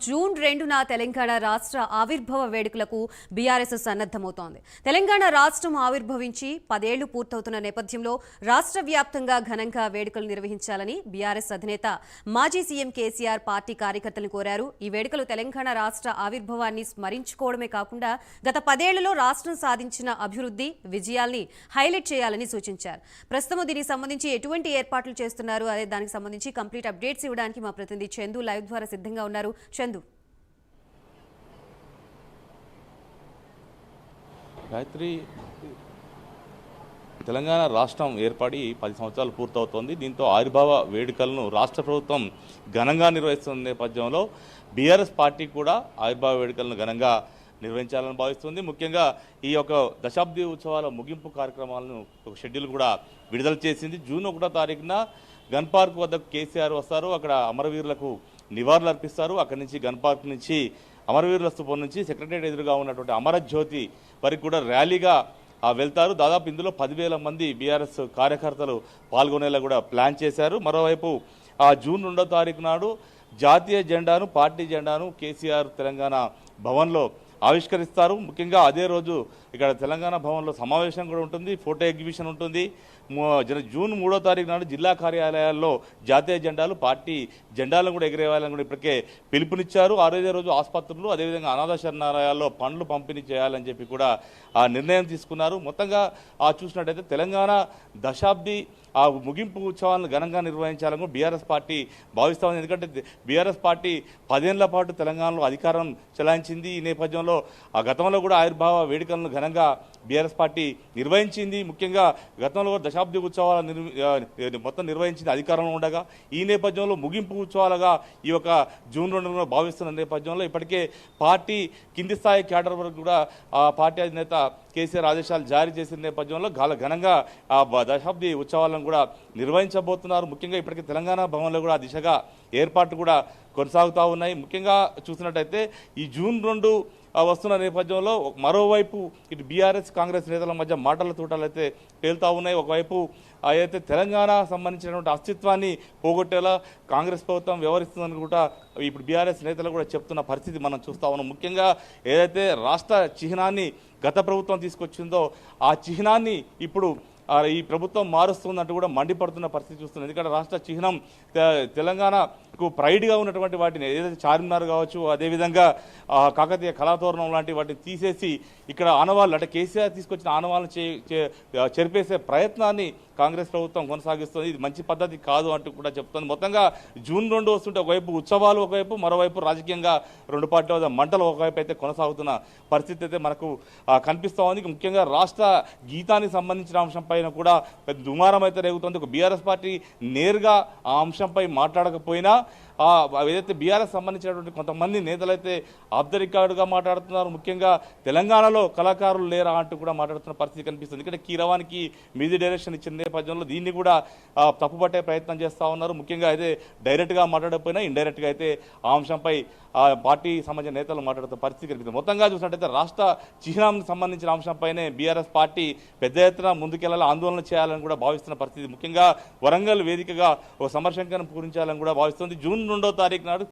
June 2న Telangana రాష్ట్ర ఆవిర్భావ వేడుకలకు బీఆర్ఎస్ సన్నద్ధమవుతోంది. తెలంగాణ రాష్ట్రం ఆవిర్భవించి 10 ఏళ్లు పూర్తవుతున్న నేపథ్యంలో రాష్ట్ర వ్యాప్తంగా ఘనంగా వేడుకలు నిర్వహించాలని బీఆర్ఎస్ అధినేత మాజీ సీఎం కేసీఆర్ పార్టీ కార్యకర్తలను కోరారు. ఈ వేడుకలు తెలంగాణ రాష్ట్ర ఆవిర్భావాన్ని స్మరించుకోవడమే కాకుండా గత 10 ఏళ్లలో రాష్ట్రం సాధించిన అభివృద్ధి విజయాల్ని హైలైట్ చేయాలని సూచించారు. ప్రస్తుతం దీనికి సంబంధించి ఎటువంటి ఏర్పాట్లు చేస్తున్నారు అనే దానికి సంబంధించి కంప్లీట్ అప్డేట్స్ ఇవ్వడానికి మా ప్రతినిధి చందు లైవ్ ద్వారా సిద్ధంగా ఉన్నారు. చందు, గాయత్రి, తెలంగాణ రాష్ట్రం ఏర్పడి 10 సంవత్సరాలు పూర్తవుతోంది. దీంతో ఆవిర్భావ వేడుకలను రాష్ట్ర ప్రభుత్వం ఘనంగా నిర్వహిస్తున్న నేపథ్యంలో బీఆర్ఎస్ పార్టీ కూడా ఆవిర్భావ వేడుకలను ఘనంగా నిర్వహించాలని భావిస్తుంది. ముఖ్యంగా ఈ యొక్క దశాబ్ది ఉత్సవాల ముగింపు కార్యక్రమాలను ఒక షెడ్యూల్ కూడా విడుదల చేసింది. జూన్ 1వ తారీఖున గన్ పార్క్ వద్దకు కేసీఆర్ వస్తారు. అక్కడ అమరవీరులకు నివాళులు అర్పిస్తారు. అక్కడి నుంచి గన్ పార్క్ నుంచి అమరవీరుల స్థూపం నుంచి సెక్రటరియట్ ఎదురుగా ఉన్నటువంటి అమరజ్యోతి వరకు కూడా ర్యాలీగా వెళ్తారు. దాదాపు ఇందులో 10,000 మంది బీఆర్ఎస్ కార్యకర్తలు పాల్గొనేలా కూడా ప్లాన్ చేశారు. మరోవైపు జూన్ 2వ తారీఖు నాడు జాతీయ జెండాను, పార్టీ జెండాను కేసీఆర్ తెలంగాణ భవన్లో ఆవిష్కరిస్తారు. ముఖ్యంగా అదే రోజు ఇక్కడ తెలంగాణ భవన్లో సమావేశం కూడా ఉంటుంది, ఫోటో ఎగ్జిబిషన్ ఉంటుంది. జూన్ 3వ తారీఖు నాడు జిల్లా కార్యాలయాల్లో జాతీయ జెండాలు, పార్టీ జెండాలను కూడా ఎగిరేయాలని కూడా ఇప్పటికే పిలుపునిచ్చారు. రోజు ఆసుపత్రులు, అదేవిధంగా అనాథ శరణాలయాల్లో పండ్లు పంపిణీ చేయాలని చెప్పి కూడా నిర్ణయం తీసుకున్నారు. మొత్తంగా చూసినట్టయితే తెలంగాణ దశాబ్ది ముగింపు ఉత్సవాలను ఘనంగా నిర్వహించాలని బీఆర్ఎస్ పార్టీ భావిస్తూ ఉంది. ఎందుకంటే బీఆర్ఎస్ పార్టీ 10 ఏళ్ల పాటు తెలంగాణలో అధికారం చెలాయించింది. ఈ నేపథ్యంలో గతంలో కూడా ఆవిర్భావ వేడుకలను ఘనంగా బీఆర్ఎస్ పార్టీ నిర్వహించింది. ముఖ్యంగా గతంలో దశాబ్ది ఉత్సవాలు మొత్తం నిర్వహించింది అధికారంలో ఉండగా. ఈ నేపథ్యంలో ముగింపు ఉత్సవాలుగా ఈ యొక్క జూన్ 2న భావిస్తున్న నేపథ్యంలో ఇప్పటికే పార్టీ కింది స్థాయి క్యాడర్ వరకు కూడా పార్టీ అధినేత కేసీఆర్ ఆదేశాలు జారీ చేసిన నేపథ్యంలో ఘనంగా దశాబ్ది ఉత్సవాలను కూడా నిర్వహించబోతున్నారు. ముఖ్యంగా ఇప్పటికే తెలంగాణ భవన్లో కూడా ఆ దిశగా ఏర్పాట్లు కూడా కొనసాగుతూ ఉన్నాయి. ముఖ్యంగా చూసినట్టయితే ఈ జూన్ 2 వస్తున్న నేపథ్యంలో మరోవైపు ఇటు బీఆర్ఎస్ కాంగ్రెస్ నేతల మధ్య మాటల తూటాలు అయితే తేలుతూ ఉన్నాయి. ఒకవైపు అయితే తెలంగాణ సంబంధించినటువంటి అస్తిత్వాన్ని పోగొట్టేలా కాంగ్రెస్ ప్రభుత్వం వ్యవహరిస్తుందని కూడా ఇప్పుడు బీఆర్ఎస్ నేతలు కూడా చెప్తున్న పరిస్థితి మనం చూస్తూ ఉన్నాం. ముఖ్యంగా ఏదైతే రాష్ట్ర చిహ్నాన్ని గత ప్రభుత్వం తీసుకొచ్చిందో ఆ చిహ్నాన్ని ఇప్పుడు ఈ ప్రభుత్వం మారుస్తుందంటూ కూడా మండిపడుతున్న పరిస్థితి చూస్తుంది. ఎందుకంటే రాష్ట్ర చిహ్నం తెలంగాణకు ప్రైడ్గా ఉన్నటువంటి వాటిని ఏదైతే చార్మినార్ కావచ్చు, అదేవిధంగా కాకతీయ కళాతోరణం లాంటి వాటిని తీసేసి ఇక్కడ ఆనవాళ్ళు అంటే కేసీఆర్ తీసుకొచ్చిన ఆనవాళ్ళను చెరిపేసే ప్రయత్నాన్ని కాంగ్రెస్ ప్రభుత్వం కొనసాగిస్తుంది. ఇది మంచి పద్ధతి కాదు అంటూ కూడా చెప్తుంది. మొత్తంగా జూన్ 2 వస్తుంటే ఒకవైపు ఉత్సవాలు, ఒకవైపు మరోవైపు రాజకీయంగా రెండు పార్టీల మంటలు ఒకవైపు అయితే కొనసాగుతున్న పరిస్థితి అయితే మనకు కనిపిస్తూ ఉంది. ముఖ్యంగా రాష్ట్ర గీతానికి సంబంధించిన అంశంపైన కూడా పెద్ద దుమారం అయితే రేగుతుంది. ఒక బీఆర్ఎస్ పార్టీ నేరుగా ఆ అంశంపై మాట్లాడకపోయినా ఏదైతే బీఆర్ఎస్ సంబంధించినటువంటి కొంతమంది నేతలైతే ఆఫ్ ద రికార్డుగా మాట్లాడుతున్నారు. ముఖ్యంగా తెలంగాణలో కళాకారులు లేరా అంటూ కూడా మాట్లాడుతున్న పరిస్థితి కనిపిస్తుంది. ఇక్కడ కీరవానికి మీది డైరెక్షన్ ఇచ్చిన నేపథ్యంలో దీన్ని కూడా తప్పుపట్టే ప్రయత్నం చేస్తూ ఉన్నారు. ముఖ్యంగా అయితే డైరెక్ట్గా మాట్లాడకపోయినా ఇండైరెక్ట్గా అయితే ఆ అంశంపై పార్టీ సంబంధించిన నేతలు మాట్లాడుతున్న పరిస్థితి కనిపిస్తుంది. మొత్తంగా చూసినట్టయితే రాష్ట్ర చిహ్నానికి సంబంధించిన అంశంపైనే బీఆర్ఎస్ పార్టీ పెద్ద ఎత్తున ముందుకెళ్లాలి, ఆందోళన చేయాలని కూడా భావిస్తున్న పరిస్థితి. ముఖ్యంగా వరంగల్ వేదికగా ఒక సమరశంకరం పూరించాలని కూడా భావిస్తుంది. జూన్ 2వ తారీఖు నాడు